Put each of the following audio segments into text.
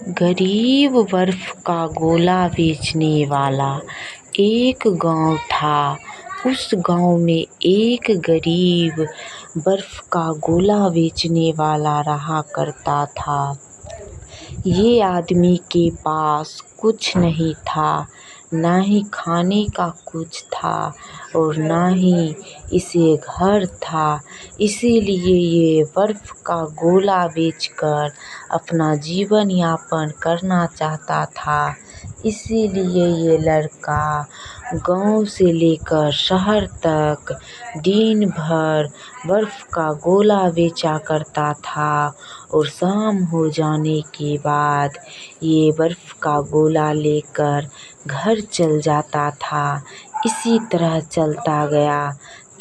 गरीब बर्फ का गोला बेचने वाला एक गांव था। उस गांव में एक गरीब बर्फ का गोला बेचने वाला रहा करता था। ये आदमी के पास कुछ नहीं था, ना ही खाने का कुछ था और ना ही इसे घर था। इसीलिए ये बर्फ का गोला बेचकर अपना जीवन यापन करना चाहता था। इसीलिए ये लड़का गांव से लेकर शहर तक दिन भर बर्फ का गोला बेचा करता था और शाम हो जाने के बाद ये बर्फ का गोला लेकर घर चल जाता था। इसी तरह चलता गया।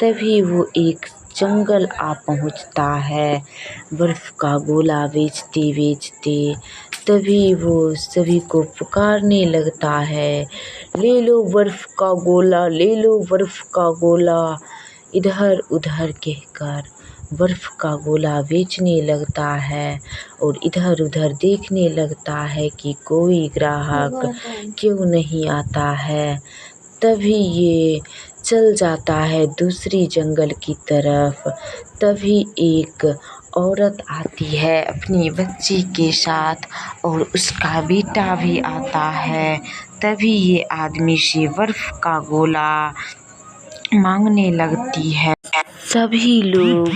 तभी वो एक जंगल आ पहुंचता है। बर्फ का गोला बेचते बेचते तभी वो सभी को पुकारने लगता है, ले लो बर्फ का गोला, ले लो बर्फ का गोला। इधर उधर कहकर बर्फ का गोला बेचने लगता है और इधर उधर देखने लगता है कि कोई ग्राहक क्यों नहीं आता है। तभी ये चल जाता है दूसरी जंगल की तरफ। तभी एक औरत आती है अपनी बच्ची के साथ और उसका बेटा भी आता है। तभी ये आदमी से बर्फ का गोला मांगने लगती है। सभी लोग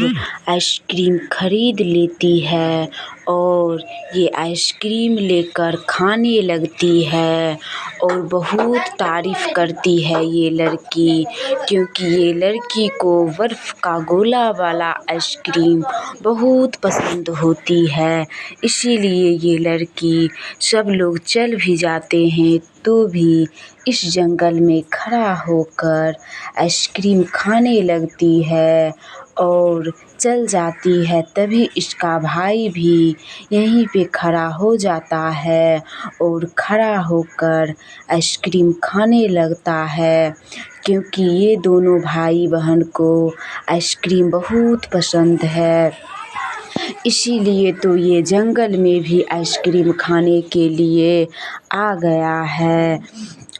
आइसक्रीम खरीद लेती है और ये आइसक्रीम लेकर खाने लगती है और बहुत तारीफ़ करती है ये लड़की, क्योंकि ये लड़की को बर्फ़ का गोला वाला आइसक्रीम बहुत पसंद होती है। इसीलिए ये लड़की, सब लोग चल भी जाते हैं तो भी इस जंगल में खड़ा होकर आइसक्रीम खाने लगती है और चल जाती है। तभी इसका भाई भी यहीं पे खड़ा हो जाता है और खड़ा होकर आइसक्रीम खाने लगता है, क्योंकि ये दोनों भाई बहन को आइसक्रीम बहुत पसंद है। इसीलिए तो ये जंगल में भी आइसक्रीम खाने के लिए आ गया है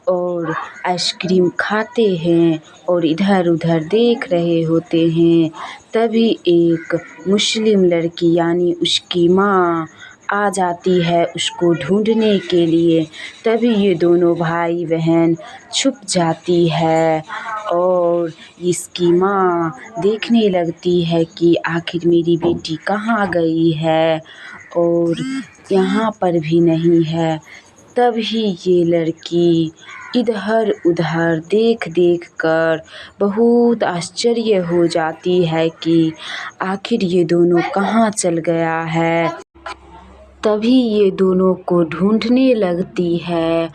और आइसक्रीम खाते हैं और इधर उधर देख रहे होते हैं। तभी एक मुस्लिम लड़की यानी उसकी माँ आ जाती है उसको ढूंढने के लिए। तभी ये दोनों भाई बहन छुप जाती है और इसकी माँ देखने लगती है कि आखिर मेरी बेटी कहाँ गई है और यहाँ पर भी नहीं है। तभी ये लड़की इधर उधर देख देख कर बहुत आश्चर्य हो जाती है कि आखिर ये दोनों कहाँ चल गया है। तभी ये दोनों को ढूंढने लगती है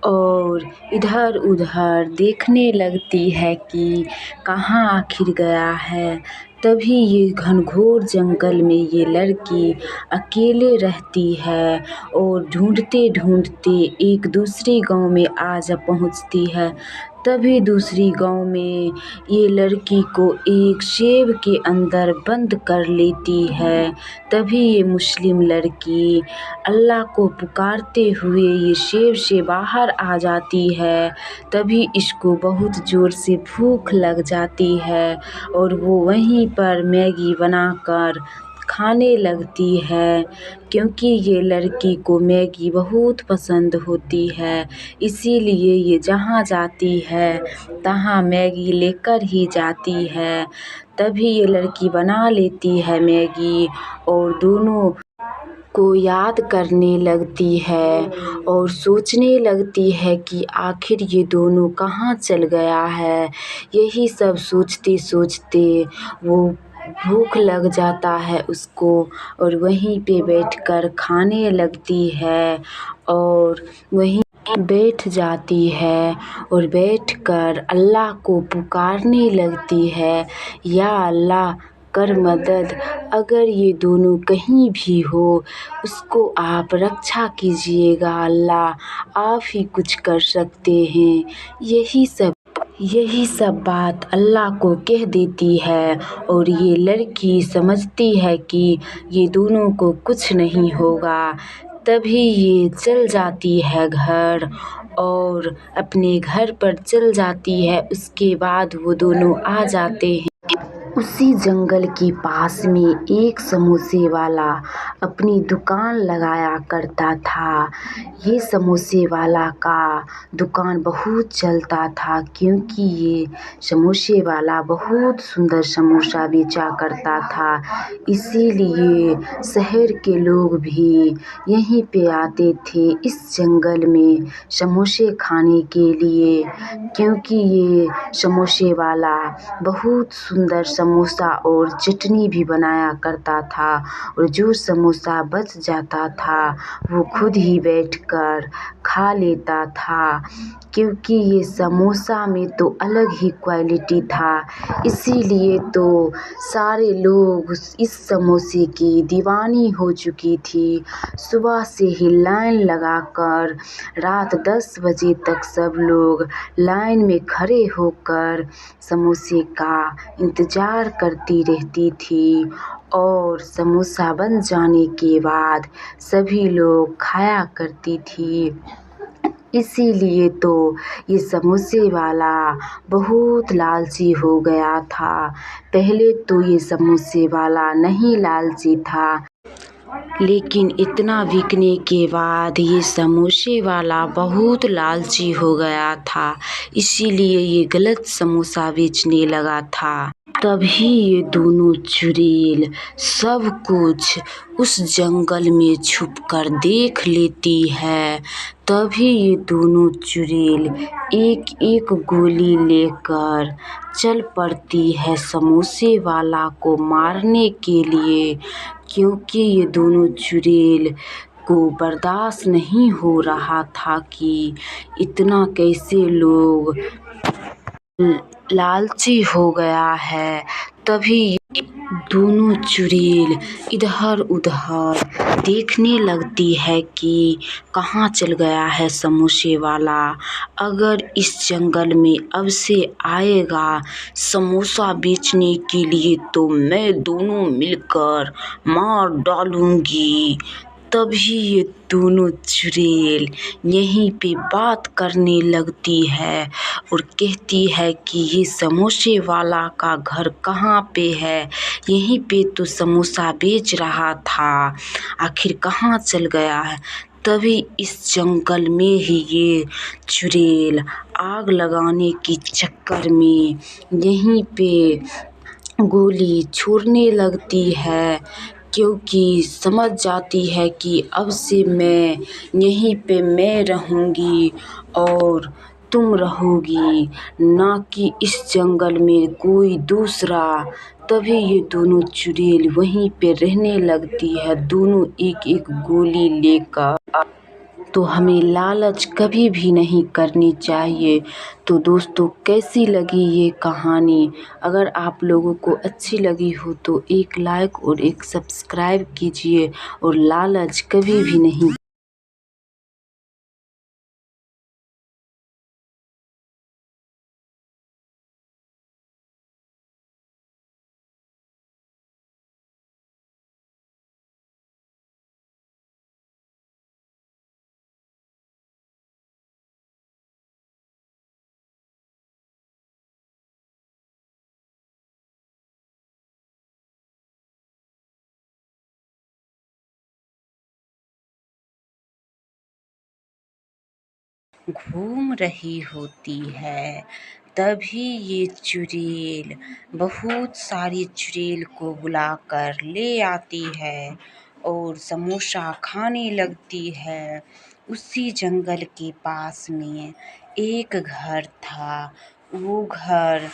और इधर उधर देखने लगती है कि कहाँ आखिर गया है। तभी ये घनघोर जंगल में ये लड़की अकेले रहती है और ढूंढते ढूंढते एक दूसरे गांव में आ जा पहुंचती है। तभी दूसरी गांव में ये लड़की को एक सेव के अंदर बंद कर लेती है। तभी ये मुस्लिम लड़की अल्लाह को पुकारते हुए ये सेव से बाहर आ जाती है। तभी इसको बहुत ज़ोर से भूख लग जाती है और वो वहीं पर मैगी बनाकर खाने लगती है, क्योंकि ये लड़की को मैगी बहुत पसंद होती है। इसीलिए ये जहाँ जाती है तहाँ मैगी लेकर ही जाती है। तभी ये लड़की बना लेती है मैगी और दोनों को याद करने लगती है और सोचने लगती है कि आखिर ये दोनों कहाँ चल गया है। यही सब सोचते सोचते वो भूख लग जाता है उसको और वहीं पे बैठकर खाने लगती है और वहीं बैठ जाती है और बैठकर अल्लाह को पुकारने लगती है, या अल्लाह कर मदद, अगर ये दोनों कहीं भी हो उसको आप रक्षा कीजिएगा अल्लाह, आप ही कुछ कर सकते हैं। यही सब बात अल्लाह को कह देती है और ये लड़की समझती है कि ये दोनों को कुछ नहीं होगा। तभी ये चल जाती है घर और अपने घर पर चल जाती है। उसके बाद वो दोनों आ जाते हैं उसी जंगल के पास में। एक समोसे वाला अपनी दुकान लगाया करता था। ये समोसे वाला का दुकान बहुत चलता था, क्योंकि ये समोसे वाला बहुत सुंदर समोसा बेचा करता था। इसीलिए शहर के लोग भी यहीं पे आते थे इस जंगल में समोसे खाने के लिए, क्योंकि ये समोसे वाला बहुत सुंदर समोसा और चटनी भी बनाया करता था। और जो समोसा बच जाता था वो खुद ही बैठकर खा लेता था, क्योंकि ये समोसा में तो अलग ही क्वालिटी था। इसीलिए तो सारे लोग इस समोसे की दीवानी हो चुकी थी। सुबह से ही लाइन लगाकर रात 10 बजे तक सब लोग लाइन में खड़े होकर समोसे का इंतज़ार करती रहती थी। और समोसा बन जाने के बाद सभी लोग खाया करती थी। इसीलिए तो ये समोसे वाला बहुत लालची हो गया था। पहले तो ये समोसे वाला नहीं लालची था, लेकिन इतना बिकने के बाद ये समोसे वाला बहुत लालची हो गया था। इसीलिए ये गलत समोसा बेचने लगा था। तभी ये दोनों चुड़ैल सब कुछ उस जंगल में छुपकर देख लेती है। तभी ये दोनों चुड़ैल एक एक गोली लेकर चल पड़ती है समोसे वाला को मारने के लिए, क्योंकि ये दोनों चुड़ैल को बर्दाश्त नहीं हो रहा था कि इतना कैसे लोग लालची हो गया है। तभी दोनों चुड़ैल इधर उधर देखने लगती है कि कहाँ चल गया है समोसे वाला। अगर इस जंगल में अब से आएगा समोसा बेचने के लिए तो मैं दोनों मिलकर मार डालूंगी। तभी ये दोनों चुड़ैल यहीं पे बात करने लगती है और कहती है कि ये समोसे वाला का घर कहाँ पे है, यहीं पे तो समोसा बेच रहा था, आखिर कहाँ चल गया है। तभी इस जंगल में ही ये चुड़ैल आग लगाने के चक्कर में यहीं पे गोली छोड़ने लगती है, क्योंकि समझ जाती है कि अब से मैं यहीं पे मैं रहूँगी और तुम रहोगी, ना कि इस जंगल में कोई दूसरा। तभी ये दोनों चुड़ैल वहीं पे रहने लगती है, दोनों एक एक गोली लेकर। तो हमें लालच कभी भी नहीं करनी चाहिए। तो दोस्तों, कैसी लगी ये कहानी? अगर आप लोगों को अच्छी लगी हो तो एक लाइक और एक सब्सक्राइब कीजिए और लालच कभी भी नहीं घूम रही होती है। तभी ये चुड़ैल बहुत सारी चुड़ैल को बुलाकर ले आती है और समोसा खाने लगती है। उसी जंगल के पास में एक घर था। वो घर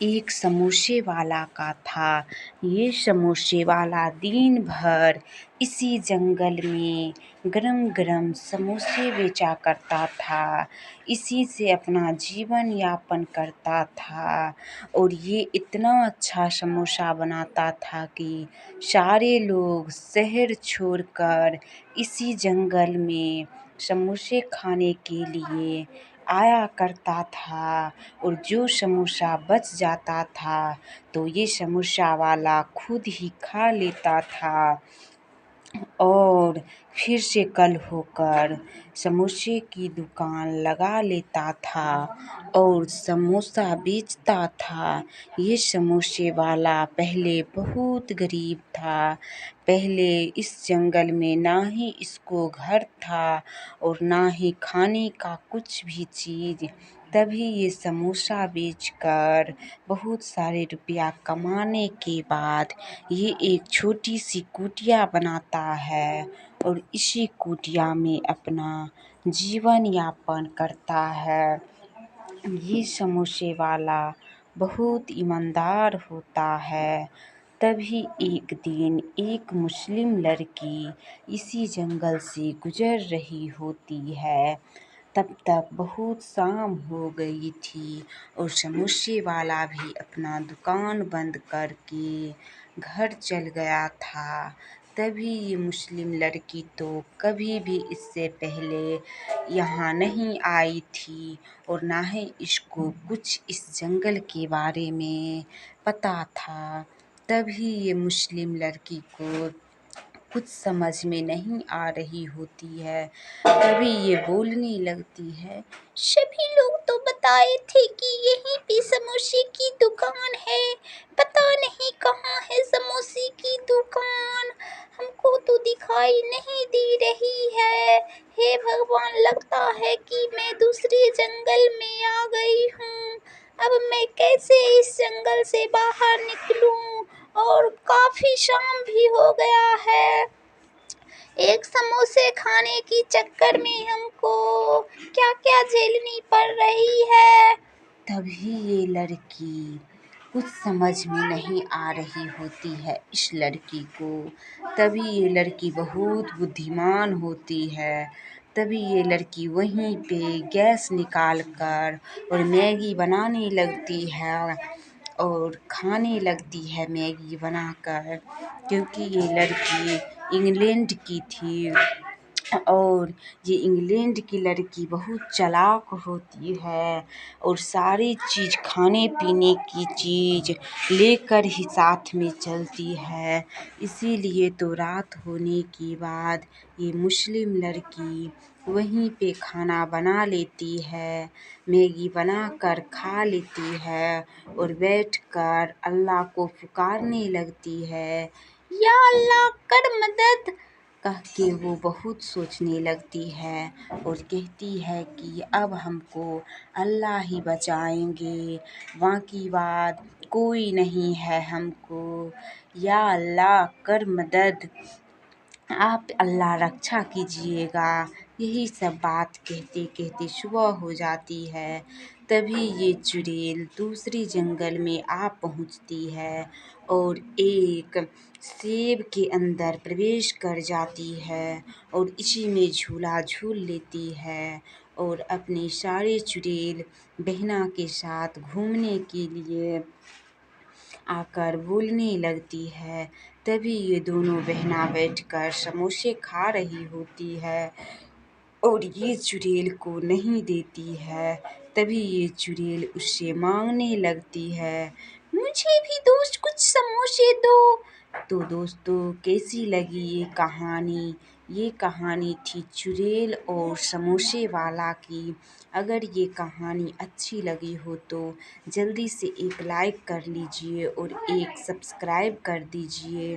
एक समोसे वाला का था। ये समोसे वाला दिन भर इसी जंगल में गरम गरम समोसे बेचा करता था। इसी से अपना जीवन यापन करता था। और ये इतना अच्छा समोसा बनाता था कि सारे लोग शहर छोड़कर इसी जंगल में समोसे खाने के लिए आया करता था। और जो समोसा बच जाता था तो ये समोसा वाला खुद ही खा लेता था। और फिर से कल होकर समोसे की दुकान लगा लेता था और समोसा बेचता था। ये समोसे वाला पहले बहुत गरीब था। पहले इस जंगल में ना ही इसको घर था और ना ही खाने का कुछ भी चीज़। तभी ये समोसा बेचकर बहुत सारे रुपया कमाने के बाद ये एक छोटी सी कुटिया बनाता है और इसी कुटिया में अपना जीवन यापन करता है। ये समोसे वाला बहुत ईमानदार होता है। तभी एक दिन एक मुस्लिम लड़की इसी जंगल से गुजर रही होती है। तब तक बहुत शाम हो गई थी और समोसे वाला भी अपना दुकान बंद करके घर चल गया था। तभी ये मुस्लिम लड़की तो कभी भी इससे पहले यहाँ नहीं आई थी और ना ही इसको कुछ इस जंगल के बारे में पता था। तभी ये मुस्लिम लड़की को कुछ समझ में नहीं आ रही होती है। तभी ये बोलने लगती है, सभी लोग तो बताए थे कि यहीं पे समोसे की दुकान है, पता नहीं कहाँ है समोसे की दुकान, हमको तो दिखाई नहीं दे रही है। हे भगवान, लगता है कि मैं दूसरे जंगल में आ गई हूँ। अब मैं कैसे इस जंगल से बाहर निकलूं? और काफी शाम भी हो गया है। एक समोसे खाने की चक्कर में हमको क्या क्या झेलनी पड़ रही है। तभी ये लड़की कुछ समझ में नहीं आ रही होती है इस लड़की को। तभी ये लड़की बहुत बुद्धिमान होती है। तभी ये लड़की वहीं पे गैस निकाल कर और मैगी बनाने लगती है और खाने लगती है मैगी बनाकर। क्योंकि ये लड़की इंग्लैंड की थी और ये इंग्लैंड की लड़की बहुत चालाक होती है और सारी चीज़ खाने पीने की चीज़ लेकर ही साथ में चलती है। इसीलिए तो रात होने के बाद ये मुस्लिम लड़की वहीं पे खाना बना लेती है, मैगी बनाकर खा लेती है और बैठकर अल्लाह को पुकारने लगती है, या अल्लाह कर मदद कह के वो बहुत सोचने लगती है और कहती है कि अब हमको अल्लाह ही बचाएंगे, बाकी बात कोई नहीं है हमको। या अल्लाह कर मदद, आप अल्लाह रक्षा कीजिएगा। यही सब बात कहते कहते सुबह हो जाती है। तभी ये चुड़ैल दूसरी जंगल में आ पहुंचती है और एक सेब के अंदर प्रवेश कर जाती है और इसी में झूला झूल लेती है और अपनी सारे चुड़ैल बहना के साथ घूमने के लिए आकर बोलने लगती है। तभी ये दोनों बहना बैठकर समोसे खा रही होती है और ये चुड़ैल को नहीं देती है। तभी ये चुड़ैल उससे मांगने लगती है, मुझे भी दोस्त कुछ समोसे दो। तो दोस्तों, कैसी लगी ये कहानी? ये कहानी थी चुड़ैल और समोसे वाला की। अगर ये कहानी अच्छी लगी हो तो जल्दी से एक लाइक कर लीजिए और एक सब्सक्राइब कर दीजिए।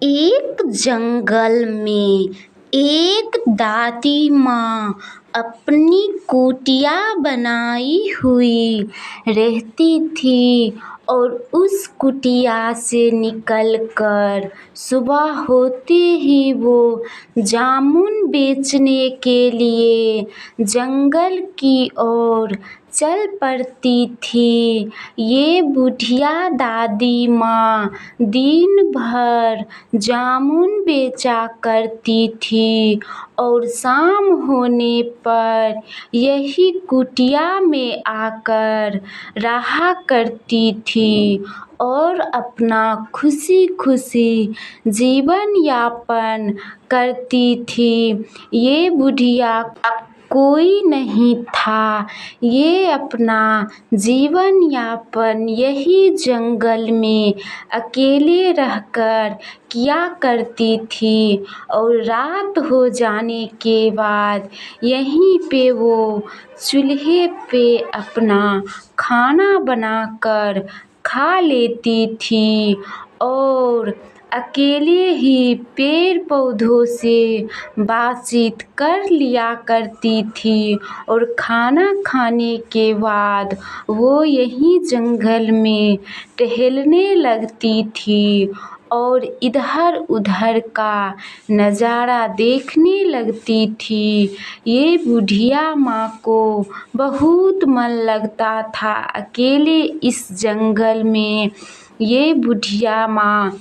एक जंगल में एक दादी माँ अपनी कुटिया बनाई हुई रहती थी और उस कुटिया से निकलकर सुबह होते ही वो जामुन बेचने के लिए जंगल की ओर चल पड़ती थी। ये बुढ़िया दादी माँ दिन भर जामुन बेचा करती थी और शाम होने पर यही कुटिया में आकर रहा करती थी और अपना खुशी खुशी जीवन यापन करती थी। ये बुढ़िया कोई नहीं था। ये अपना जीवन यापन यही जंगल में अकेले रहकर किया करती थी और रात हो जाने के बाद यहीं पे वो चूल्हे पे अपना खाना बनाकर खा लेती थी और अकेले ही पेड़ पौधों से बातचीत कर लिया करती थी और खाना खाने के बाद वो यहीं जंगल में टहलने लगती थी और इधर उधर का नज़ारा देखने लगती थी। ये बुढ़िया माँ को बहुत मन लगता था अकेले इस जंगल में। ये बुढ़िया माँ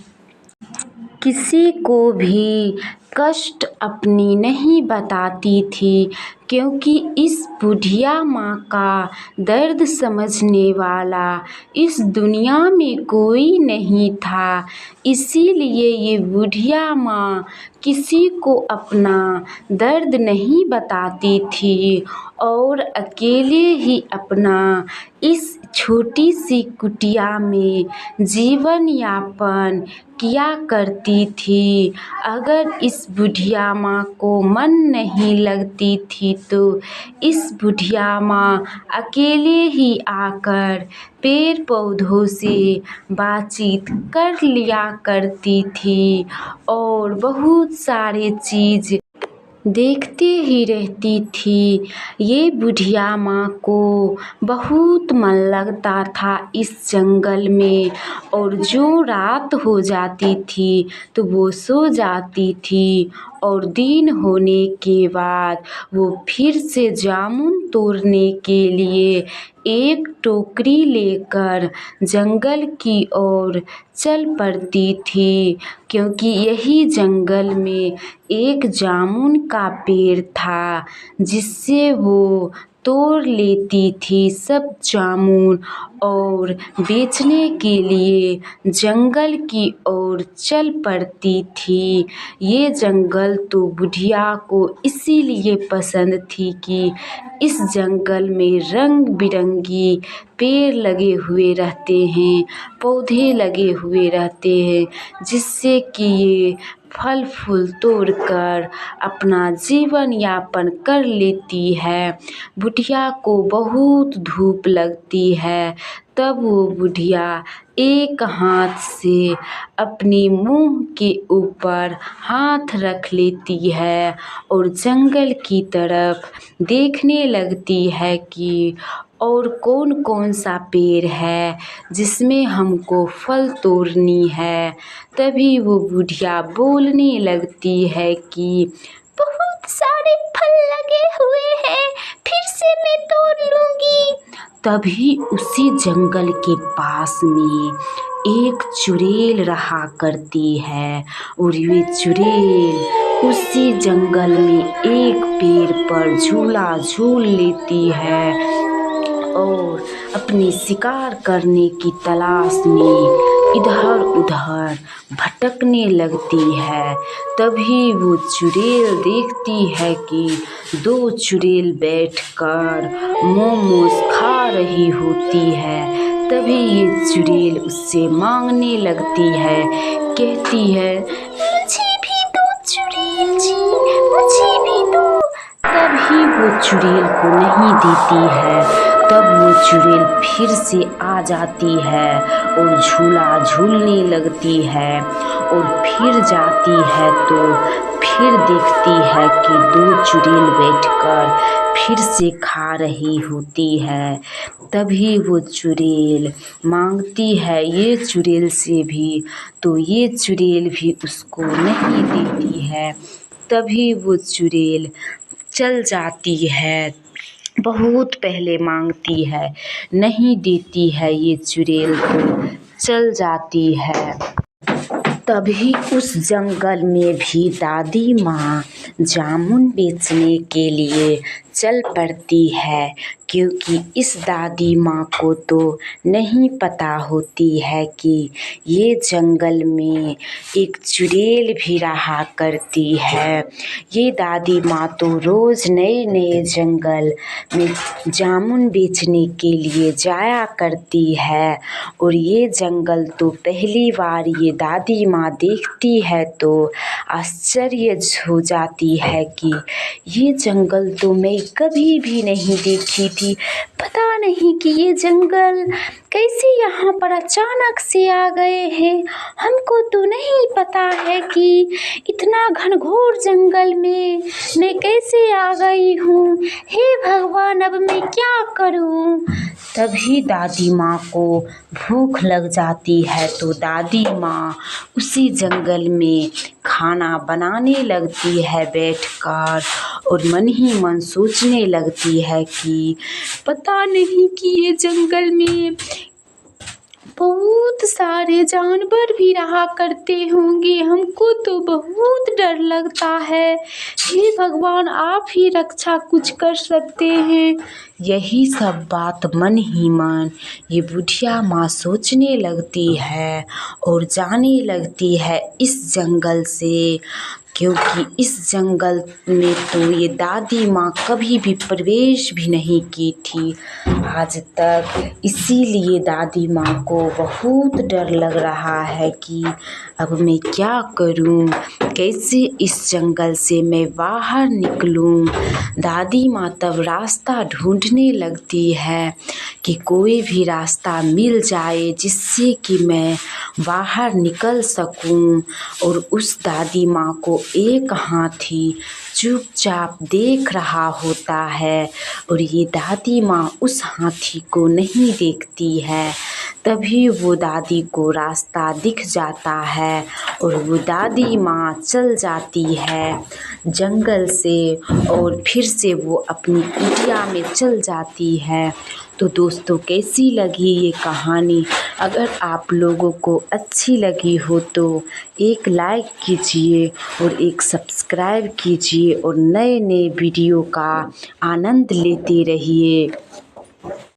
किसी को भी कष्ट अपनी नहीं बताती थी क्योंकि इस बुढ़िया माँ का दर्द समझने वाला इस दुनिया में कोई नहीं था। इसीलिए ये बुढ़िया माँ किसी को अपना दर्द नहीं बताती थी और अकेले ही अपना इस छोटी सी कुटिया में जीवन यापन किया करती थी। अगर इस बुढ़िया माँ को मन नहीं लगती थी तो इस बुढ़िया माँ अकेले ही आकर पेड़ पौधों से बातचीत कर लिया करती थी और बहुत सारे चीज़ देखते ही रहती थी। ये बुढ़िया माँ को बहुत मन लगता था इस जंगल में और जो रात हो जाती थी तो वो सो जाती थी और दिन होने के बाद वो फिर से जामुन तोड़ने के लिए एक टोकरी लेकर जंगल की ओर चल पड़ती थी क्योंकि यही जंगल में एक जामुन का पेड़ था जिससे वो तोड़ लेती थी सब जामुन और बेचने के लिए जंगल की ओर चल पड़ती थी। ये जंगल तो बुढ़िया को इसीलिए पसंद थी कि इस जंगल में रंग बिरंगी पेड़ लगे हुए रहते हैं, पौधे लगे हुए रहते हैं जिससे कि ये फल फूल तोड़कर अपना जीवन यापन कर लेती है। बुढ़िया को बहुत धूप लगती है तब वो बुढ़िया एक हाथ से अपनी मुंह के ऊपर हाथ रख लेती है और जंगल की तरफ देखने लगती है कि और कौन कौन सा पेड़ है जिसमें हमको फल तोड़नी है। तभी वो बुढ़िया बोलने लगती है कि बहुत सारे फल लगे हुए हैं, फिर से मैं तोड़ लूँगी। तभी उसी जंगल के पास में एक चुड़ैल रहा करती है और ये चुड़ैल उसी जंगल में एक पेड़ पर झूला झूल लेती है और अपनी शिकार करने की तलाश में इधर उधर भटकने लगती है। तभी वो चुड़ैल देखती है कि दो चुड़ैल बैठकर मोमोज खा रही होती है। तभी ये चुड़ैल उससे मांगने लगती है, कहती है मुझे भी दो चुड़ैल जी, मुझे भी दो। तभी वो चुड़ैल को नहीं देती है। तब वो चुड़ैल फिर से आ जाती है और झूला झूलने लगती है और फिर जाती है तो फिर देखती है कि दो चुड़ैल बैठकर फिर से खा रही होती है। तभी वो चुड़ैल मांगती है ये चुड़ैल से भी, तो ये चुड़ैल भी उसको नहीं देती है। तभी वो चुड़ैल चल जाती है, बहुत पहले मांगती है, नहीं देती है ये चुड़ैल तो चल जाती है। तभी उस जंगल में भी दादी माँ जामुन बेचने के लिए चल पड़ती है, क्योंकि इस दादी माँ को तो नहीं पता होती है कि ये जंगल में एक चुड़ैल भी रहा करती है। ये दादी माँ तो रोज़ नए नए जंगल में जामुन बेचने के लिए जाया करती है, और ये जंगल तो पहली बार ये दादी माँ देखती है तो आश्चर्य हो जाती है कि ये जंगल तो मैं कभी भी नहीं देखी थी। पता नहीं कि ये जंगल कैसे यहाँ पर अचानक से आ गए हैं। हमको तो नहीं पता है कि इतना घनघोर जंगल में मैं कैसे आ गई हूँ। हे भगवान, अब मैं क्या करूँ। तभी दादी माँ को भूख लग जाती है, तो दादी माँ उसी जंगल में खाना बनाने लगती है बैठकर, और मन ही मन सोचने लगती है कि पता नहीं कि ये जंगल में बहुत सारे जानवर भी रहा करते होंगे। हमको तो बहुत डर लगता है। हे भगवान, आप ही रक्षा कुछ कर सकते हैं। यही सब बात मन ही मन ये बुढ़िया माँ सोचने लगती है और जाने लगती है इस जंगल से, क्योंकि इस जंगल में तो ये दादी माँ कभी भी प्रवेश भी नहीं की थी आज तक। इसीलिए दादी माँ को बहुत डर लग रहा है कि अब मैं क्या करूं, कैसे इस जंगल से मैं बाहर निकलूं। दादी माँ तब रास्ता ढूंढने लगती है कि कोई भी रास्ता मिल जाए जिससे कि मैं बाहर निकल सकूं। और उस दादी माँ को एक हाथी चुपचाप देख रहा होता है, और ये दादी माँ उस हाथी को नहीं देखती है। तभी वो दादी को रास्ता दिख जाता है और वो दादी माँ चल जाती है जंगल से, और फिर से वो अपनी कुटिया में चल जाती है। तो दोस्तों, कैसी लगी ये कहानी? अगर आप लोगों को अच्छी लगी हो तो एक लाइक कीजिए और एक सब्सक्राइब कीजिए, और नए नए वीडियो का आनंद लेते रहिए।